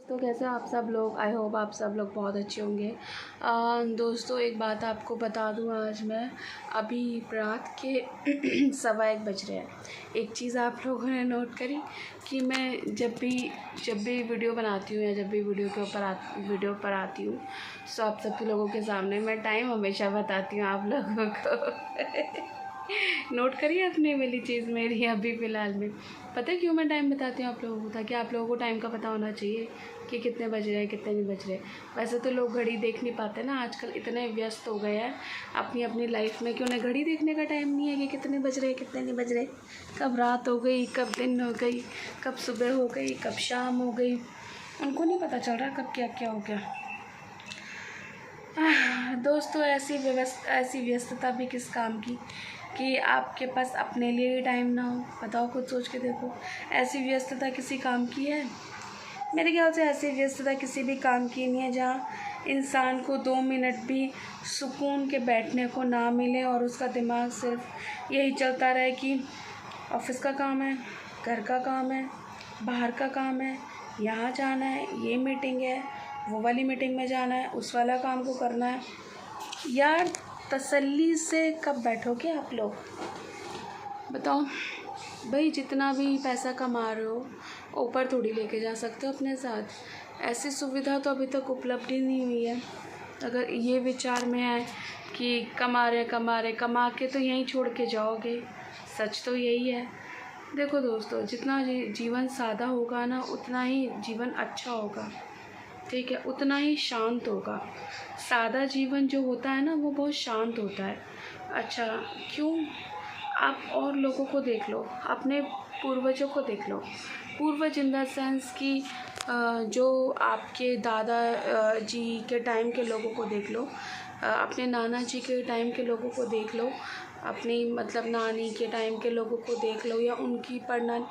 तो कैसे आप सब लोग, आई होप आप सब लोग बहुत अच्छे होंगे। दोस्तों एक बात आपको बता दूं, आज मैं अभी रात के 1:15 बज रहे हैं। एक चीज़ आप लोगों ने नोट करी कि मैं जब भी वीडियो बनाती हूँ या जब भी वीडियो पर आती हूँ तो आप सब लोगों के सामने मैं टाइम हमेशा बताती हूँ आप लोगों को। नोट करिए आपने वाली चीज़ मेरी अभी फ़िलहाल में। पता है क्यों मैं टाइम बताती हूँ आप लोगों को? ताकि आप लोगों को टाइम का पता होना चाहिए कि कितने बज रहे हैं, कितने नहीं बज रहे। वैसे तो लोग घड़ी देख नहीं पाते ना, आजकल इतने व्यस्त हो गए हैं अपनी अपनी लाइफ में कि उन्हें घड़ी देखने का टाइम नहीं है कि कितने बज रहे, कितने नहीं बज रहे। कब रात हो गई, कब दिन हो गई, कब सुबह हो गई, कब शाम हो गई, उनको नहीं पता चल रहा कब क्या क्या हो गया। दोस्तों ऐसी व्यस्तता भी किस काम की कि आपके पास अपने लिए ही टाइम ना हो। बताओ, खुद सोच के देखो, ऐसी व्यस्तता किसी काम की है? मेरे ख्याल से ऐसी व्यस्तता किसी भी काम की नहीं है जहाँ इंसान को 2 मिनट भी सुकून के बैठने को ना मिले और उसका दिमाग सिर्फ यही चलता रहे कि ऑफिस का काम है, घर का काम है, बाहर का काम है, यहाँ जाना है, ये मीटिंग है, वो वाली मीटिंग में जाना है, उस वाला काम को करना है। यार तसल्ली से कब बैठोगे आप लोग? बताओ भाई, जितना भी पैसा कमा रहे हो ऊपर थोड़ी लेके जा सकते हो अपने साथ। ऐसी सुविधा तो अभी तक उपलब्ध ही नहीं हुई है। अगर ये विचार में है कि कमा के तो यहीं छोड़ के जाओगे, सच तो यही है। देखो दोस्तों, जितना जीवन सादा होगा ना उतना ही जीवन अच्छा होगा, ठीक है, उतना ही शांत होगा। सादा जीवन जो होता है ना वो बहुत शांत होता है। अच्छा क्यों? आप और लोगों को देख लो, अपने पूर्वजों को देख लो। पूर्वज इन द सेंस कि जो आपके दादा जी के टाइम के लोगों को देख लो, अपने नाना जी के टाइम के लोगों को देख लो, अपनी मतलब नानी के टाइम के लोगों को देख लो, या उनकी परनानी।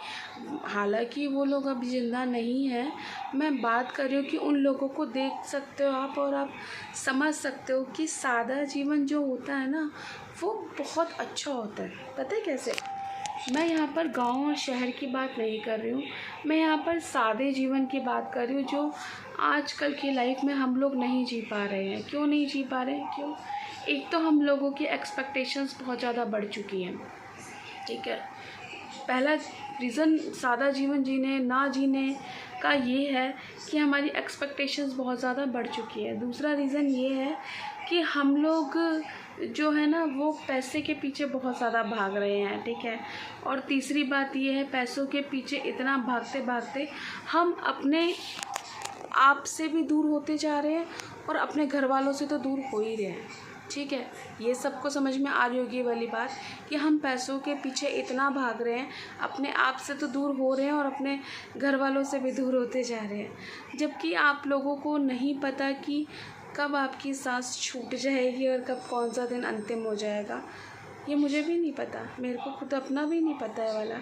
हालांकि वो लोग अभी ज़िंदा नहीं हैं, मैं बात कर रही हूँ कि उन लोगों को देख सकते हो आप और आप समझ सकते हो कि सादा जीवन जो होता है ना वो बहुत अच्छा होता है। पता है कैसे? मैं यहाँ पर गांव और शहर की बात नहीं कर रही हूँ, मैं यहाँ पर सादे जीवन की बात कर रही हूँ जो आजकल की लाइफ में हम लोग नहीं जी पा रहे हैं। क्यों नहीं जी पा रहे हैं? क्यों? एक तो हम लोगों की एक्सपेक्टेशंस बहुत ज़्यादा बढ़ चुकी हैं, ठीक है। पहला रीज़न सादा जीवन जीने का ये है कि हमारी एक्सपेक्टेशंस बहुत ज़्यादा बढ़ चुकी है। दूसरा रीज़न ये है कि हम लोग जो है ना वो पैसे के पीछे बहुत ज़्यादा भाग रहे हैं, ठीक है। और तीसरी बात ये है, पैसों के पीछे इतना भागते भागते हम अपने आप से भी दूर होते जा रहे हैं और अपने घर वालों से तो दूर हो ही रहे हैं, ठीक है। ये सबको समझ में आ रही होगी वाली बात कि हम पैसों के पीछे इतना भाग रहे हैं, अपने आप से तो दूर हो रहे हैं और अपने घर वालों से भी दूर होते जा रहे हैं। जबकि आप लोगों को नहीं पता कि कब आपकी सांस छूट जाएगी और कब कौन सा दिन अंतिम हो जाएगा। ये मुझे भी नहीं पता, मेरे को खुद अपना भी नहीं पता है वाला,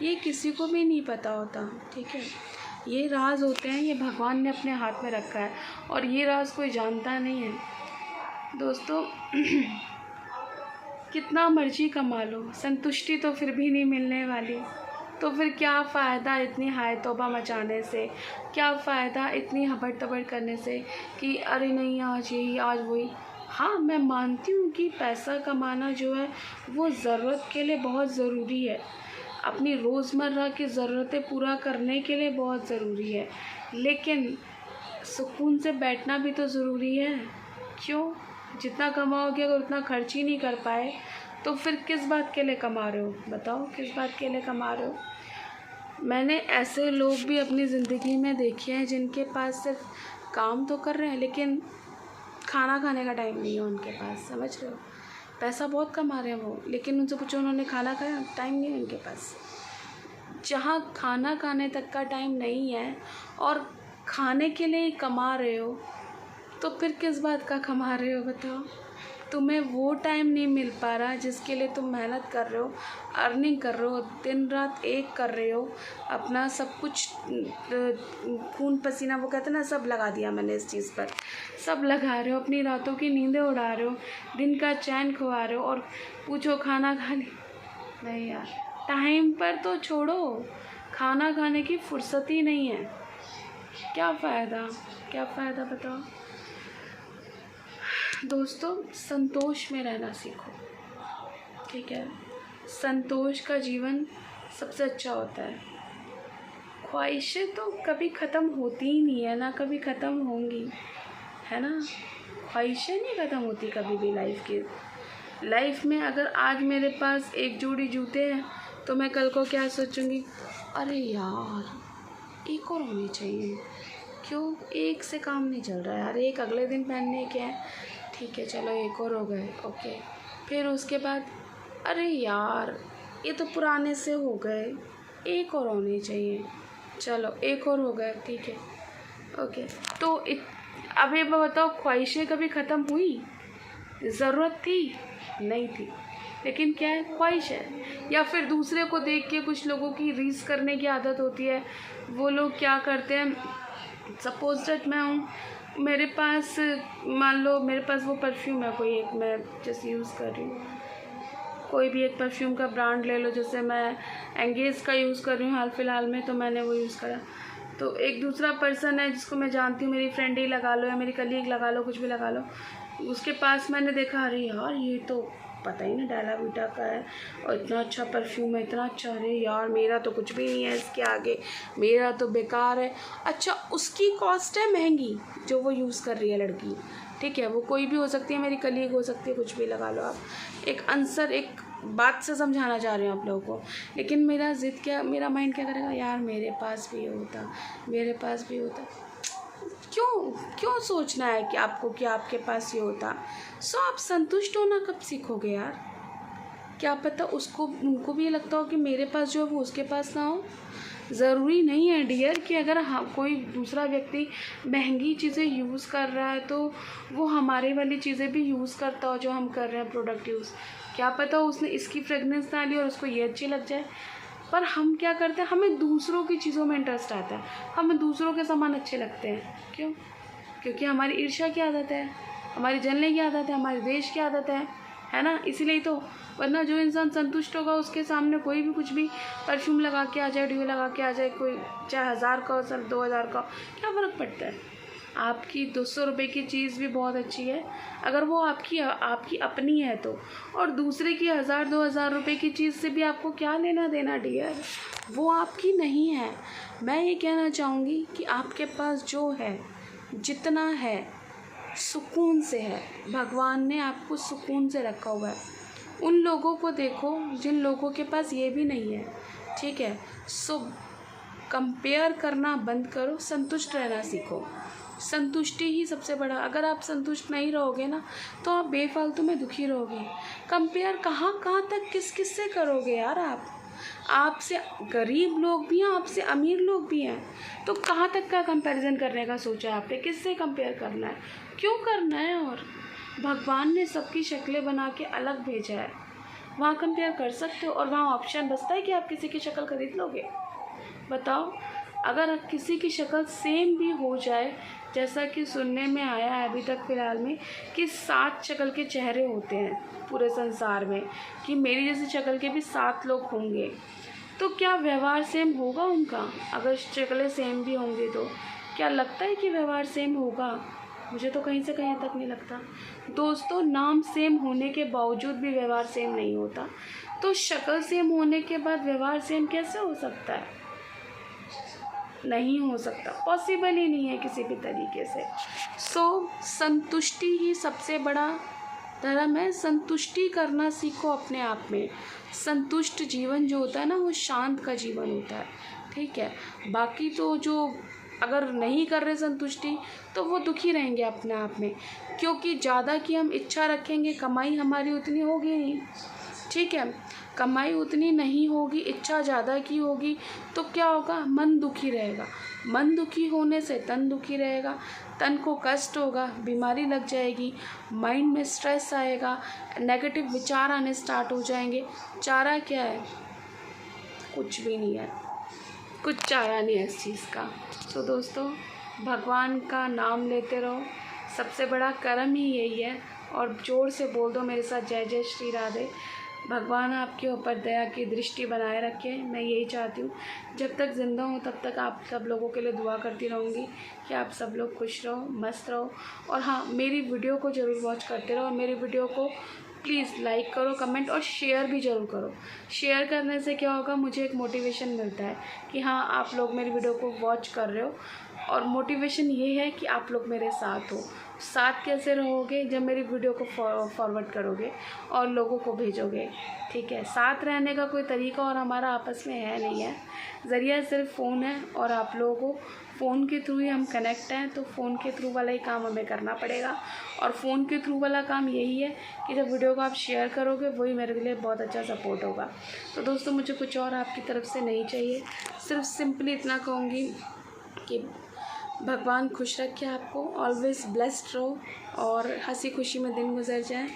ये किसी को भी नहीं पता होता, ठीक है। ये राज होते हैं, ये भगवान ने अपने हाथ में रखा है और ये राज कोई जानता नहीं है। दोस्तों कितना मर्जी कमा लो, संतुष्टि तो फिर भी नहीं मिलने वाली। तो फिर क्या फ़ायदा इतनी हाय तौबा मचाने से? क्या फ़ायदा इतनी हबड़ तबड़ करने से कि अरे नहीं आज यही आज वही। हाँ, मैं मानती हूँ कि पैसा कमाना जो है वो ज़रूरत के लिए बहुत ज़रूरी है, अपनी रोज़मर्रा की ज़रूरतें पूरा करने के लिए बहुत ज़रूरी है, लेकिन सुकून से बैठना भी तो ज़रूरी है। क्यों? जितना कमाओगे अगर उतना खर्च ही नहीं कर पाए तो फिर किस बात के लिए कमा रहे हो? बताओ, किस बात के लिए कमा रहे हो? मैंने ऐसे लोग भी अपनी ज़िंदगी में देखे हैं जिनके पास सिर्फ काम तो कर रहे हैं लेकिन खाना खाने का टाइम नहीं है उनके पास, समझ रहे हो? पैसा बहुत कमा रहे हैं वो, लेकिन उनसे पूछो उन्होंने खाना खाया, टाइम नहीं है उनके पास। जहाँ खाना खाने तक का टाइम नहीं है और खाने के लिए ही कमा रहे हो तो फिर किस बात का कमा रहे हो? बताओ। तुम्हें वो टाइम नहीं मिल पा रहा जिसके लिए तुम मेहनत कर रहे हो, अर्निंग कर रहे हो, दिन रात एक कर रहे हो, अपना सब कुछ खून पसीना वो कहते हैं ना, सब लगा दिया मैंने इस चीज़ पर, सब लगा रहे हो, अपनी रातों की नींदें उड़ा रहे हो, दिन का चैन खुआ रहे हो और पूछो खाना खा ली? नहीं यार, टाइम पर तो छोड़ो, खाना खाने की फुर्सत ही नहीं है। क्या फ़ायदा, क्या फ़ायदा बताओ। दोस्तों, संतोष में रहना सीखो, ठीक है। संतोष का जीवन सबसे अच्छा होता है। ख्वाहिशें तो कभी ख़त्म होती ही नहीं है, ना कभी ख़त्म होंगी, है ना। ख्वाहिशें नहीं ख़त्म होती कभी भी लाइफ में। अगर आज मेरे पास एक जोड़ी जूते हैं तो मैं कल को क्या सोचूंगी, अरे यार एक और होनी चाहिए, क्यों, एक से काम नहीं चल रहा है यार, एक अगले दिन पहनने के हैं, ठीक है चलो एक और हो गए, ओके। फिर उसके बाद अरे यार ये तो पुराने से हो गए, एक और होने चाहिए, चलो एक और हो गए, ठीक है, ओके। तो अब ये बताओ, ख्वाहिशें कभी ख़त्म हुई? ज़रूरत थी? नहीं थी, लेकिन क्या है, ख्वाहिश है। या फिर दूसरे को देख के कुछ लोगों की रीस करने की आदत होती है। वो लोग क्या करते हैं, सपोज दैट मैं हूँ, मेरे पास मान लो मेरे पास वो परफ्यूम है कोई एक, मैं जैसे यूज़ कर रही हूँ, कोई भी एक परफ्यूम का ब्रांड ले लो, जैसे मैं एंगेज का यूज़ कर रही हूँ हाल फिलहाल में, तो मैंने वो यूज़ करा। तो एक दूसरा पर्सन है जिसको मैं जानती हूँ, मेरी फ्रेंड ही लगा लो या मेरी कलीग लगा लो, कुछ भी लगा लो, उसके पास मैंने देखा, अरे यार ये तो पता ही नहीं डाला बीटा का है और इतना अच्छा परफ्यूम है, इतना अच्छा, अरे यार मेरा तो कुछ भी नहीं है इसके आगे, मेरा तो बेकार है। अच्छा, उसकी कॉस्ट है महंगी जो वो यूज़ कर रही है लड़की, ठीक है, वो कोई भी हो सकती है, मेरी कलीग हो सकती है, कुछ भी लगा लो आप। एक आंसर, एक बात से समझाना चाह रही हूँ आप लोगों को, लेकिन मेरा माइंड क्या करेगा, यार मेरे पास भी होता, मेरे पास भी होता। क्यों सोचना है कि आपको कि आपके पास ये होता। आप संतुष्ट होना कब सीखोगे यार? क्या पता उनको भी ये लगता हो कि मेरे पास जो है वो उसके पास ना हो। ज़रूरी नहीं है डियर कि अगर कोई दूसरा व्यक्ति महंगी चीज़ें यूज़ कर रहा है तो वो हमारे वाली चीज़ें भी यूज़ करता हो जो हम कर रहे हैं प्रोडक्ट यूज़। क्या पता उसने इसकी फ्रेगनेंस डाली और उसको ये अच्छी लग जाए। पर हम क्या करते हैं, हमें दूसरों की चीज़ों में इंटरेस्ट आता है, हमें दूसरों के सामान अच्छे लगते हैं। क्यों? क्योंकि हमारी ईर्ष्या की आदत है, हमारी जलने की आदत है, हमारे देश की आदत है ना, इसीलिए तो। वरना जो इंसान संतुष्ट होगा उसके सामने कोई भी कुछ भी परफ्यूम लगा के आ जाए, ड्यू लगा के आ जाए, कोई चाहे 1000 का हो, सर 2000 का हो, क्या फ़र्क पड़ता है। आपकी 200 रुपये की चीज़ भी बहुत अच्छी है अगर वो आपकी अपनी है तो, और दूसरे की 1000-2000 रुपये की चीज़ से भी आपको क्या लेना देना डियर, वो आपकी नहीं है। मैं ये कहना चाहूँगी कि आपके पास जो है, जितना है, सुकून से है। भगवान ने आपको सुकून से रखा हुआ है। उन लोगों को देखो जिन लोगों के पास ये भी नहीं है, ठीक है। कंपेयर करना बंद करो, संतुष्ट रहना सीखो। संतुष्टि ही सबसे बड़ा, अगर आप संतुष्ट नहीं रहोगे ना तो आप बेफालतू में दुखी रहोगे। कंपेयर कहाँ तक किस से करोगे यार। आपसे गरीब लोग भी हैं, आपसे अमीर लोग भी हैं, तो कहाँ तक का कंपैरिजन करने का सोचा है आपने, किससे कंपेयर करना है, क्यों करना है। और भगवान ने सबकी शक्लें बना के अलग भेजा है, वहाँ कंपेयर कर सकते हो। और वहाँ ऑप्शन बचता है कि आप किसी की शक्ल खरीद लोगे। बताओ, अगर किसी की शक्ल सेम भी हो जाए, जैसा कि सुनने में आया है अभी तक फ़िलहाल में कि 7 शक्ल के चेहरे होते हैं पूरे संसार में, कि मेरी जैसी शक्ल के भी 7 लोग होंगे, तो क्या व्यवहार सेम होगा उनका? अगर शक्लें सेम भी होंगी तो क्या लगता है कि व्यवहार सेम होगा? मुझे तो कहीं से कहीं तक नहीं लगता। दोस्तों, नाम सेम होने के बावजूद भी व्यवहार सेम नहीं होता, तो शक्ल सेम होने के बाद व्यवहार सेम कैसे हो सकता है? नहीं हो सकता, पॉसिबल ही नहीं है किसी भी तरीके से। संतुष्टि ही सबसे बड़ा धर्म है। संतुष्टि करना सीखो अपने आप में। संतुष्ट जीवन जो होता है ना, वो शांत का जीवन होता है, ठीक है। बाकी तो जो अगर नहीं कर रहे संतुष्टि, तो वो दुखी रहेंगे अपने आप में, क्योंकि ज़्यादा की हम इच्छा रखेंगे, कमाई हमारी उतनी होगी नहीं, ठीक है। कमाई उतनी नहीं होगी, इच्छा ज़्यादा की होगी, तो क्या होगा, मन दुखी रहेगा। मन दुखी होने से तन दुखी रहेगा, तन को कष्ट होगा, बीमारी लग जाएगी, माइंड में स्ट्रेस आएगा, नेगेटिव विचार आने स्टार्ट हो जाएंगे। चारा क्या है? कुछ भी नहीं है, कुछ चारा नहीं है इस चीज़ का। तो दोस्तों, भगवान का नाम लेते रहो, सबसे बड़ा कर्म ही यही है। और ज़ोर से बोल दो मेरे साथ, जय जय श्री राधे। भगवान आपके ऊपर दया की दृष्टि बनाए रखे। मैं यही चाहती हूँ, जब तक ज़िंदा हूँ तब तक आप सब लोगों के लिए दुआ करती रहूँगी कि आप सब लोग खुश रहो, मस्त रहो। और हाँ, मेरी वीडियो को ज़रूर वॉच करते रहो और मेरी वीडियो को प्लीज़ लाइक करो, कमेंट और शेयर भी ज़रूर करो। शेयर करने से क्या होगा, मुझे एक मोटिवेशन मिलता है कि हाँ, आप लोग मेरी वीडियो को वॉच कर रहे हो। और मोटिवेशन ये है कि आप लोग मेरे साथ हो। साथ कैसे रहोगे, जब मेरी वीडियो को फॉरवर्ड करोगे और लोगों को भेजोगे। ठीक है, साथ रहने का कोई तरीका और हमारा आपस में है नहीं है, ज़रिया सिर्फ फ़ोन है और आप लोगों को फ़ोन के थ्रू ही हम कनेक्ट हैं। तो फ़ोन के थ्रू वाला ही काम हमें करना पड़ेगा और फ़ोन के थ्रू वाला काम यही है कि जब वीडियो को आप शेयर करोगे वही मेरे लिए बहुत अच्छा सपोर्ट होगा। तो दोस्तों, मुझे कुछ और आपकी तरफ से नहीं चाहिए, सिर्फ सिंपली इतना कहूँगी कि भगवान खुश रखे आपको, ऑलवेज़ ब्लेस्ड रहो और हंसी खुशी में दिन गुजर जाए।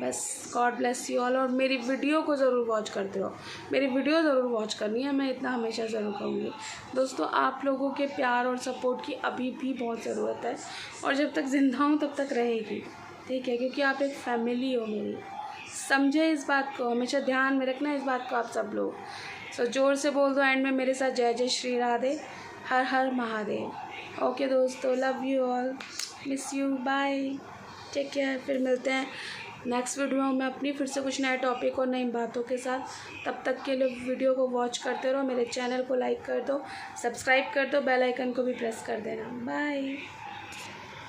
बस गॉड ब्लेस यू ऑल। और मेरी वीडियो को ज़रूर वॉच करते रहो, मेरी वीडियो ज़रूर वॉच करनी है, मैं इतना हमेशा ज़रूर कहूँगी। दोस्तों, आप लोगों के प्यार और सपोर्ट की अभी भी बहुत ज़रूरत है और जब तक ज़िंदा हूँ तब तक रहेगी। ठीक है, क्योंकि आप एक फैमिली हो मेरी, समझे इस बात को, हमेशा ध्यान में रखना इस बात को आप सब लोग। सो जोर से बोल दो एंड में मेरे साथ, जय जय श्री राधे, हर हर महादेव। ओके दोस्तों, love you all, miss you, bye, take care. फिर मिलते हैं नेक्स्ट वीडियो में अपनी फिर से कुछ नए टॉपिक और नई बातों के साथ। तब तक के लिए वीडियो को वॉच करते रहो, मेरे चैनल को लाइक कर दो, सब्सक्राइब कर दो, बेल आइकन को भी प्रेस कर देना। बाय।